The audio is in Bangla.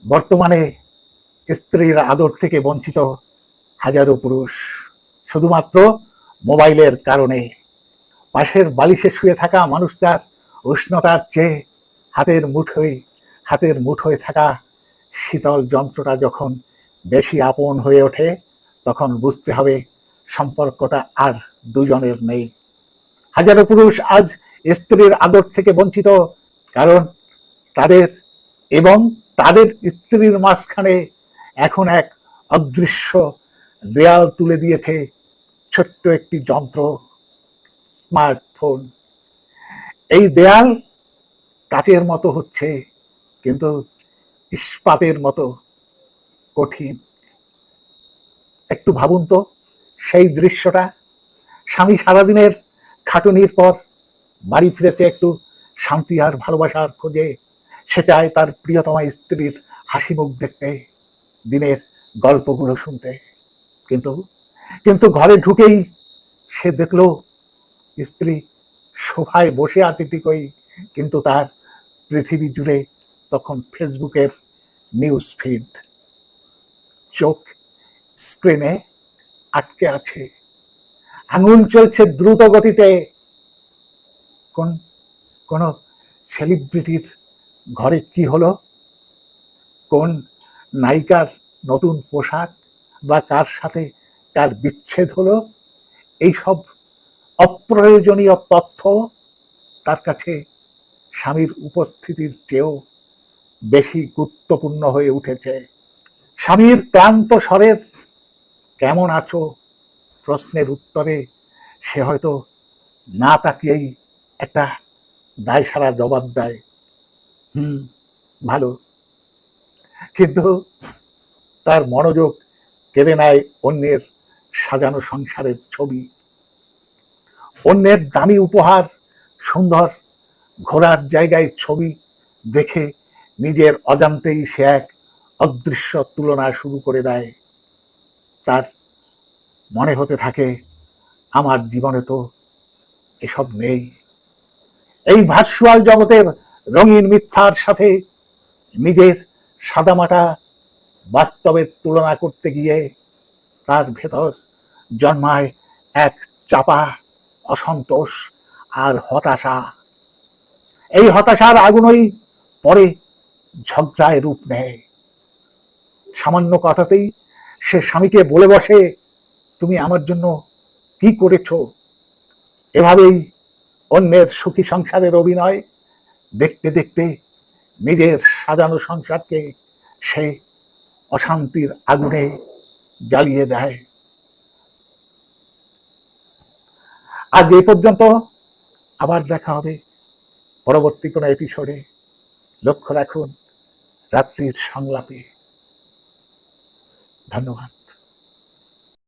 বর্তমানে স্ত্রীর আদর থেকে বঞ্চিত হাজারো পুরুষ, শুধুমাত্র মোবাইলের কারণে। পাশের বালিশে শুয়ে থাকা মানুষটার উষ্ণতার চেয়ে হাতের মুঠোয় থাকা শীতল যন্ত্রটা যখন বেশি আপন হয়ে ওঠে, তখন বুঝতে হবে সম্পর্কটা আর দুজনের নেই। হাজারো পুরুষ আজ স্ত্রীর আদর থেকে বঞ্চিত, কারণ তাদের এবং তাদের স্ত্রীর মাঝখানে এখন এক অদৃশ্য দেয়াল তুলে দিয়েছে ছোট্ট একটি যন্ত্র, স্মার্টফোন। এই দেয়াল কাচের মতো হচ্ছে, কিন্তু ইস্পাতের মতো কঠিন। একটু ভাবুন তো সেই দৃশ্যটা, স্বামী সারাদিনের খাটুনির পর বাড়ি ফিরেছে একটু শান্তি আর ভালোবাসার খোঁজে। সে চায় তার প্রিয়তমা স্ত্রীর হাসি মুখ দেখতে, দিনের গল্পগুলো শুনতে। কিন্তু কিন্তু ঘরে ঢুকেই সে দেখলো স্ত্রী সোফায় বসে আছে ঠিকই, কিন্তু তার পৃথিবী জুড়ে তখন ফেসবুকের নিউজ ফিড। চোখ স্ক্রিনে আটকে আছে, আঙুল চলছে দ্রুত গতিতে। কোন কোন সেলিব্রিটির ঘরে কি হলো, কোন নায়িকার নতুন পোশাক, বা কার সাথে কার বিচ্ছেদ হলো, এইসব অপ্রয়োজনীয় তথ্য তার কাছে স্বামীর উপস্থিতির চেয়েও বেশি গুরুত্বপূর্ণ হয়ে উঠেছে। স্বামীর ক্লান্ত স্বরের কেমন আছো প্রশ্নের উত্তরে সে হয়তো না তাকিয়েই একটা দায়সারা জবাব দেয়, ভালো। কিন্তু তার মনোযোগ কেড়ে নেয় অন্যের সাজানো সংসারের ছবি, অন্যের দামি উপহার, সুন্দর ঘোরার জায়গায় ছবি দেখে নিজের অজান্তেই সে এক অদৃশ্য তুলনা শুরু করে দেয়। তার মনে হতে থাকে, আমার জীবনে তো এসব নেই। এই ভার্চুয়াল জগতের রঙিন মিথ্যার সাথে নিজের সাদামাটা বাস্তবের তুলনা করতে গিয়ে তার ভেতর জন্মায় এক চাপা অসন্তোষ আর হতাশা। এই হতাশার আগুনই পরে ঝগড়ায় রূপ নেয়। সামান্য কথাতেই সে স্বামীকে বলে বসে, তুমি আমার জন্য কি করেছ। এভাবেই অন্যের সুখী সংসারের অভিনয় দেখতে দেখতে নিজের সাজানো সংসারকে সে অশান্তির আগুনে জ্বালিয়ে দেয়। আজ এই পর্যন্ত, আবার দেখা হবে পরবর্তী কোনো এপিসোডে। লক্ষ্য রাখুন রাত্রির সংলাপে। ধন্যবাদ।